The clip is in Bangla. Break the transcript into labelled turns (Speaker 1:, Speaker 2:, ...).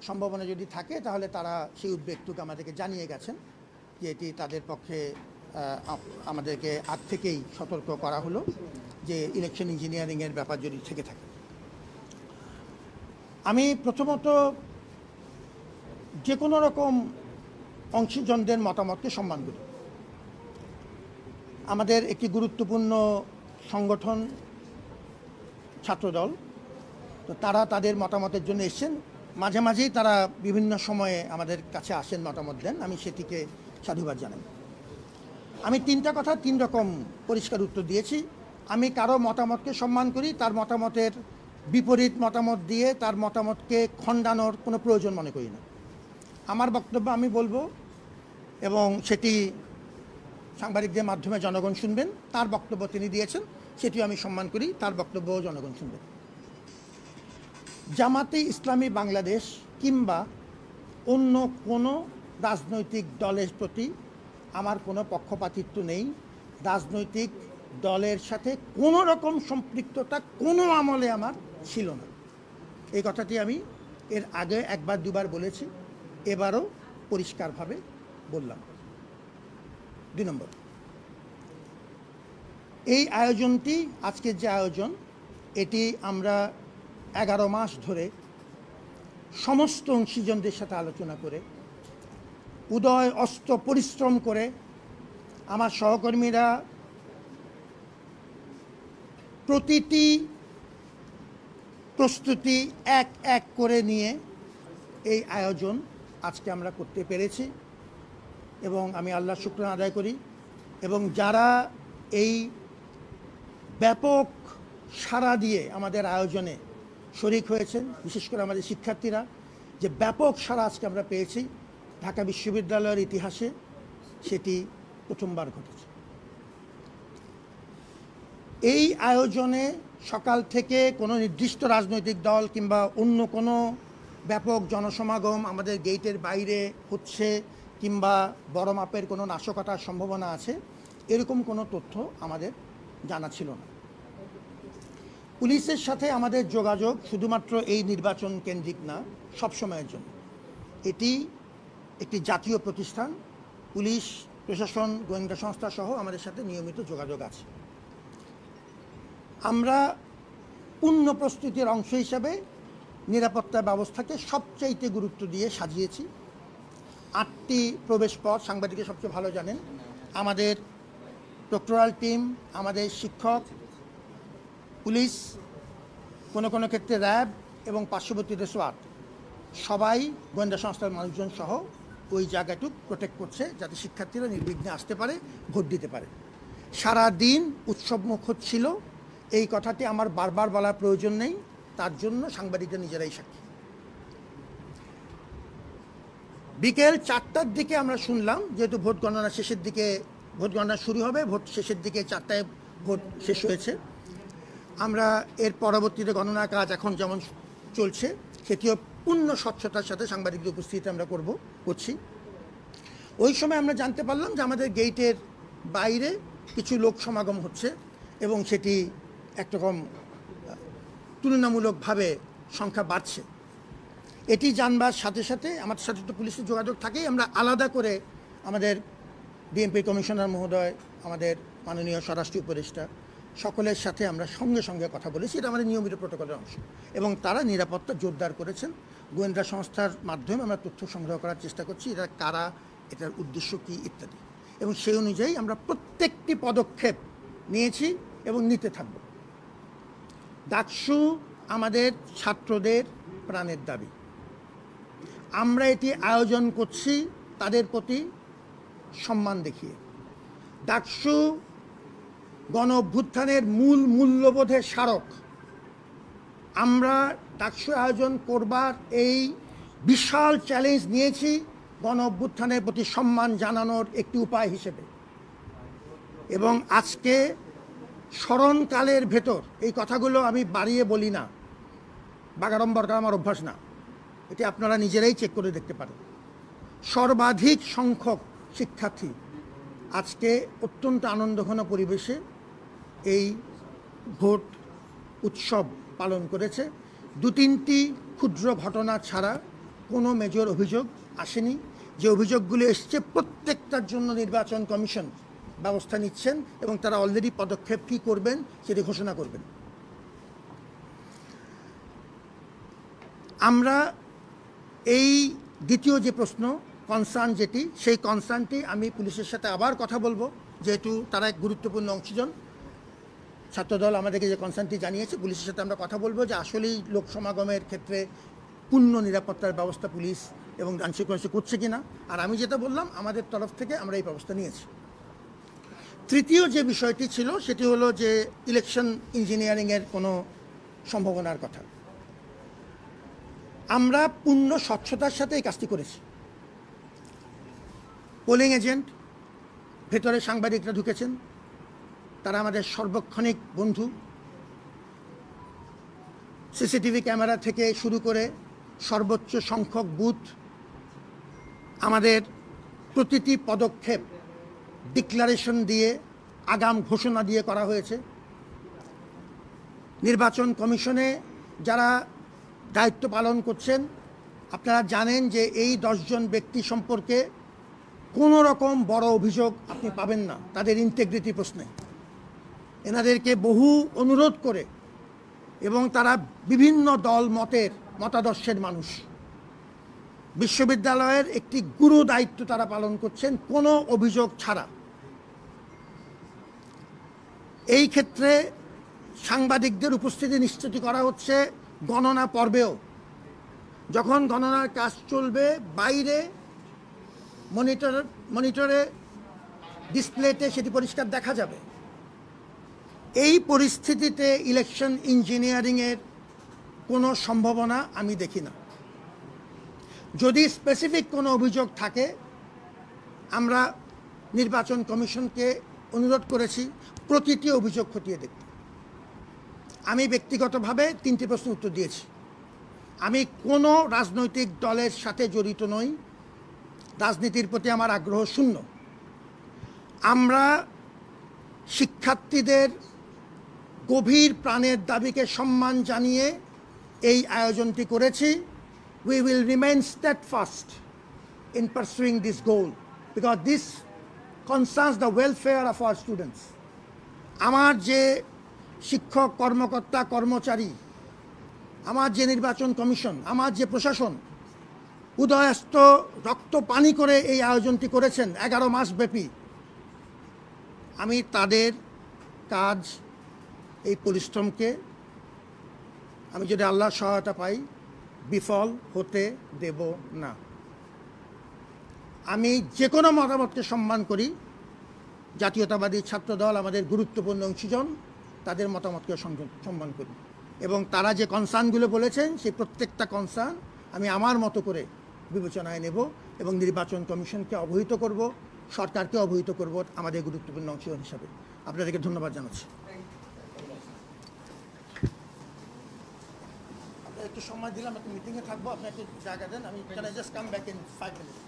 Speaker 1: সম্ভাবনা যদি থাকে তাহলে তারা সেই উদ্বেগটুকু আমাদেরকে জানিয়ে গেছেন যে এটি তাদের পক্ষে আমাদেরকে আগ থেকেই সতর্ক করা হলো যে ইলেকশন ইঞ্জিনিয়ারিংয়ের ব্যাপার যদি থেকে থাকে। আমি প্রথমত যে কোনো রকম অংশীজনদের মতামতকে সম্মান করি। আমাদের একটি গুরুত্বপূর্ণ সংগঠন ছাত্রদল, তো তারা তাদের মতামতের জন্য এসেছেন, মাঝে মাঝেই তারা বিভিন্ন সময়ে আমাদের কাছে আসেন, মতামত দেন, আমি সেটিকে সাধুবাদ জানাই। আমি তিনটা কথা তিন রকম পরিষ্কার উত্তর দিয়েছি। আমি কারো মতামতকে সম্মান করি, তার মতামতের বিপরীত মতামত দিয়ে তার মতামতকে খণ্ডানোর কোনো প্রয়োজন মনে করি না। আমার বক্তব্য আমি বলবো এবং সেটি সাংবাদিকদের মাধ্যমে জনগণ শুনবেন। তার বক্তব্য তিনি দিয়েছেন, সেটিও আমি সম্মান করি, তার বক্তব্যও জনগণ শুনবেন। জামাতে ইসলামী বাংলাদেশ কিংবা অন্য কোনো রাজনৈতিক দলের প্রতি আমার কোনো পক্ষপাতিত্ব নেই। রাজনৈতিক দলের সাথে কোনো রকম সম্পৃক্ততা কোনো আমলে আমার ছিল না। এই কথাটি আমি এর আগে একবার দুবার বলেছি, এবারও পরিষ্কারভাবে বললাম। 2 নম্বর, এই আয়োজনটি, আজকের যে আয়োজন, এটি আমরা 11 মাস ধরে সমস্ত অংশীজনদের সাথে আলোচনা করে উদয় অস্ত পরিশ্রম করে আমার সহকর্মীরা প্রতিটি প্রস্তুতি এক এক করে নিয়ে এই আয়োজন আজকে আমরা করতে পেরেছি এবং আমি আল্লাহর শুকরানা আদায় করি। এবং যারা এই ব্যাপক সাড়া দিয়ে আমাদের আয়োজনে শরিক হয়েছেন, বিশেষ করে আমাদের শিক্ষার্থীরা, যে ব্যাপক সাড়া আজকে আমরা পেয়েছি, ঢাকা বিশ্ববিদ্যালয়ের ইতিহাসে সেটি প্রথমবার ঘটেছে। এই আয়োজনে সকাল থেকে কোনো নির্দিষ্ট রাজনৈতিক দল কিংবা অন্য কোনো ব্যাপক জনসমাগম আমাদের গেটের বাইরে হচ্ছে কিংবা বড় মাপের কোনো নাশকতার সম্ভাবনা আছে, এরকম কোনো তথ্য আমাদের জানা ছিল না। পুলিশের সাথে আমাদের যোগাযোগ শুধুমাত্র এই নির্বাচন কেন্দ্রিক না, সবসময়ের জন্য। এটি একটি জাতীয় প্রতিষ্ঠান, পুলিশ প্রশাসন গোয়েন্দা সংস্থা সহ আমাদের সাথে নিয়মিত যোগাযোগ আছে। আমরা পূর্ণ প্রস্তুতির অংশ হিসাবে নিরাপত্তা ব্যবস্থাকে সবচাইতে গুরুত্ব দিয়ে সাজিয়েছি। 8টি প্রবেশ পথ, সাংবাদিকের সবচেয়ে ভালো জানেন, আমাদের প্রক্টোরাল টিম, আমাদের শিক্ষক, পুলিশ, কোনো কোনো ক্ষেত্রে র্যাব এবং পার্শ্ববর্তীতে সোয়াট, সবাই গোয়েন্দা সংস্থার মানুষজন সহ ওই জায়গাটুক প্রোটেক্ট করছে যাতে শিক্ষার্থীরা নির্বিঘ্নে আসতে পারে, ভোট দিতে পারে। সারা দিন উৎসবমুখর ছিল, এই কথাটি আমার বারবার বলার প্রয়োজন নেই, তার জন্য সাংবাদিকরা নিজেরাই সাক্ষী। বিকেল 4টার দিকে আমরা শুনলাম, যেহেতু ভোট গণনা শেষের দিকে, ভোট গণনা শুরু হবে, ভোট শেষের দিকে 4টায় ভোট শেষ হয়েছে। আমরা এর পরবর্তীতে গণনা কাজ এখন যেমন চলছে সেটিও পূর্ণ স্বচ্ছতার সাথে সাংবাদিকদের উপস্থিতিতে আমরা করছি। ওই সময় আমরা জানতে পারলাম যে আমাদের গেটের বাইরে কিছু লোক সমাগম হচ্ছে এবং সেটি একরকম তুলনামূলকভাবে সংখ্যা বাড়ছে। এটি জানবার সাথে সাথে আমাদের সাথে তো পুলিশের যোগাযোগ থাকেই, আমরা আলাদা করে আমাদের ডিএমপি কমিশনার মহোদয়, আমাদের মাননীয় স্বরাষ্ট্র উপদেষ্টা, সকলের সাথে আমরা সঙ্গে সঙ্গে কথা বলেছি। এটা আমাদের নিয়মিত প্রোটোকলের অংশ এবং তারা নিরাপত্তা জোরদার করেছেন। গোয়েন্দা সংস্থার মাধ্যমে আমরা তথ্য সংগ্রহ করার চেষ্টা করছি, এটা কারা, এটার উদ্দেশ্য কী ইত্যাদি, এবং সেই অনুযায়ী আমরা প্রত্যেকটি পদক্ষেপ নিয়েছি এবং নিতে থাকব। ডাকসু আমাদের ছাত্রদের প্রাণের দাবি। আমরা এটি আয়োজন করছি তাদের প্রতি সম্মান দেখিয়ে। ডাকসু গণ অভ্যুত্থানের মূল মূল্যবোধের স্মারক। আমরা ডাকসু আয়োজন করবার এই বিশাল চ্যালেঞ্জ নিয়েছি গণ অভ্যুত্থানের প্রতি সম্মান জানানোর একটি উপায় হিসেবে। এবং আজকে স্মরণকালের ভেতর এই কথাগুলো আমি বাড়িয়ে বলি না, বাগাড়ম্বর করা আমার অভ্যাস না, এটি আপনারা নিজেরাই চেক করে দেখতে পারেন। সর্বাধিক সংখ্যক শিক্ষার্থী আজকে অত্যন্ত আনন্দঘন পরিবেশে এই ভোট উৎসব পালন করেছে। 2-3টি ক্ষুদ্র ঘটনা ছাড়া কোনো মেজর অভিযোগ আসেনি। যে অভিযোগগুলো এসছে প্রত্যেকটার জন্য নির্বাচন কমিশন ব্যবস্থা নিচ্ছেন এবং তারা অলরেডি পদক্ষেপ কী করবেন সেটি ঘোষণা করবেন। আমরা এই দ্বিতীয় যে প্রশ্ন কনসার্ন যেটি, সেই কনসার্নটি আমি পুলিশের সাথে আবার কথা বলবো, যেহেতু তারা এক গুরুত্বপূর্ণ অংশীজন। ছাত্রদল আমাদেরকে যে কনসার্নটি জানিয়েছে, পুলিশের সাথে আমরা কথা বলবো যে আসলেই লোক সমাগমের ক্ষেত্রে পূর্ণ নিরাপত্তার ব্যবস্থা পুলিশ এবং আইনশৃঙ্খলা করছে কিনা। আর আমি যেটা বললাম, আমাদের তরফ থেকে আমরা এই ব্যবস্থা নিয়েছি। তৃতীয় যে বিষয়টি ছিল সেটি হলো যে ইলেকশন ইঞ্জিনিয়ারিংয়ের কোনো সম্ভাবনার কথা। আমরা পূর্ণ স্বচ্ছতার সাথে এই কাজটি করেছি। পোলিং এজেন্ট, ভেতরে সাংবাদিকরা ঢুকেছেন, তারা আমাদের সর্বক্ষণিক বন্ধু। সিসিটিভি ক্যামেরা থেকে শুরু করে সর্বোচ্চ সংখ্যক বুথ, আমাদের প্রতিটি পদক্ষেপ ডিক্লারেশন দিয়ে, আগাম ঘোষণা দিয়ে করা হয়েছে। নির্বাচন কমিশনে যারা দায়িত্ব পালন করছেন, আপনারা জানেন যে এই 10 জন ব্যক্তি সম্পর্কে কোনো রকম বড় অভিযোগ আপনি পাবেন না তাদের ইন্টিগ্রিটি প্রশ্নে। এনাদেরকে বহু অনুরোধ করে, এবং তারা বিভিন্ন দল মতাদর্শের মানুষ, বিশ্ববিদ্যালয়ের একটি গুরু দায়িত্ব তারা পালন করছেন কোনো অভিযোগ ছাড়া। এই ক্ষেত্রে সাংবাদিকদের উপস্থিতি নিশ্চিত করা হচ্ছে গণনা পর্বেও। যখন গণনার কাজ চলবে, বাইরে মনিটরে ডিসপ্লেতে সেটি পরিষ্কার দেখা যাবে। এই পরিস্থিতিতে ইলেকশন ইঞ্জিনিয়ারিংয়ের কোনো সম্ভাবনা আমি দেখি না। যদি স্পেসিফিক কোনো অভিযোগ থাকে, আমরা নির্বাচন কমিশনকে অনুরোধ করেছি প্রতিটি অভিযোগ খতিয়ে দেখতে। আমি ব্যক্তিগতভাবে 3টি প্রশ্নের উত্তর দিয়েছি। আমি কোনো রাজনৈতিক দলের সাথে জড়িত নই, রাজনীতির প্রতি আমার আগ্রহ শূন্য। আমরা শিক্ষার্থীদের গভীর প্রাণের দাবিকে সম্মান জানিয়ে এই আয়োজনটি করেছি। We will remain steadfast in pursuing this goal because this concerns the welfare of our students. আমার যে শিক্ষক, কর্মকর্তা, কর্মচারী, আমার যে নির্বাচন কমিশন, আমার যে প্রশাসন উদয়স্ত রক্ত পানি করে এই আয়োজনটি করেছেন 11 মাস ব্যাপী, আমি তাদের কাজ, এই পরিশ্রমকে আমি যদি আল্লাহর সহায়তা পাই বিফল হতে দেব না। আমি যে কোনো মতামতকে সম্মান করি। জাতীয়তাবাদী ছাত্রদল আমাদের গুরুত্বপূর্ণ অংশীজন, তাদের মতামতকে সম্মান করি, এবং তারা যে কনসার্নগুলো বলেছেন সেই প্রত্যেকটা কনসার্ন আমি আমার মতো করে বিবেচনায় নেব এবং নির্বাচন কমিশনকে অবহিত করব, সরকারকে অবহিত করব আমাদের গুরুত্বপূর্ণ অংশীজন হিসাবে। আপনাদেরকে ধন্যবাদ জানাচ্ছি। একটু সময় দিলাম, একটু মিটিংয়ে থাকবো, আপনি একটু জায়গা দেন। আমি can I just come back in 5 minutes?